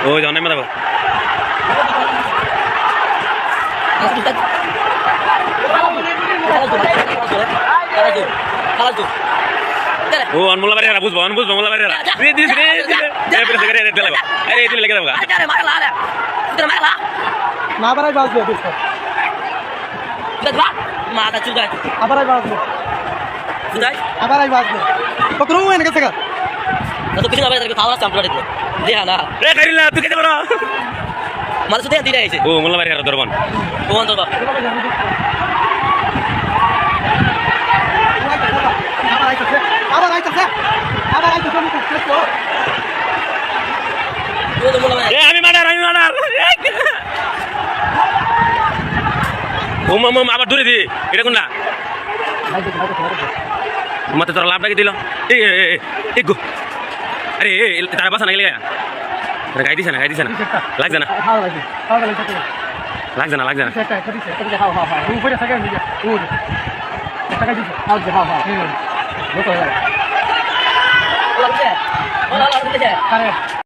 ওই জন্য মেদাবো ও অনমোলা বাড়ি হারা বুঝবো বুঝবো মোলা বাড়ি হারা আরে এই লেগে দেবো না বাড়াই বাজবে মাথা চুদাই আবারাই বাজবে চুদাই আবারাই বাজবে পকড়ু এনে গেছে গা তো কিছু না ভাই খাওয়া চাম্পলা দিতে দেয়া না রে কারিলা তুই কেটে বড় মাথা চুদাই দিতে আইছে ও মোলা বাড়ি হারা দরবান ও অন্তর আবার আইতাছে ও তো মোলা এ আমি মার্ডার ও মামা আবার দূরে দি এটা কোন না মতে তোর লাভ লাগিয়ে দিল এই গো আরে তারা বাসা না গেলে গাই দিছে না লাগছে না লাগছে না উপরে থাকে টাকা দিছে ওলা দিছে ওলা দিছে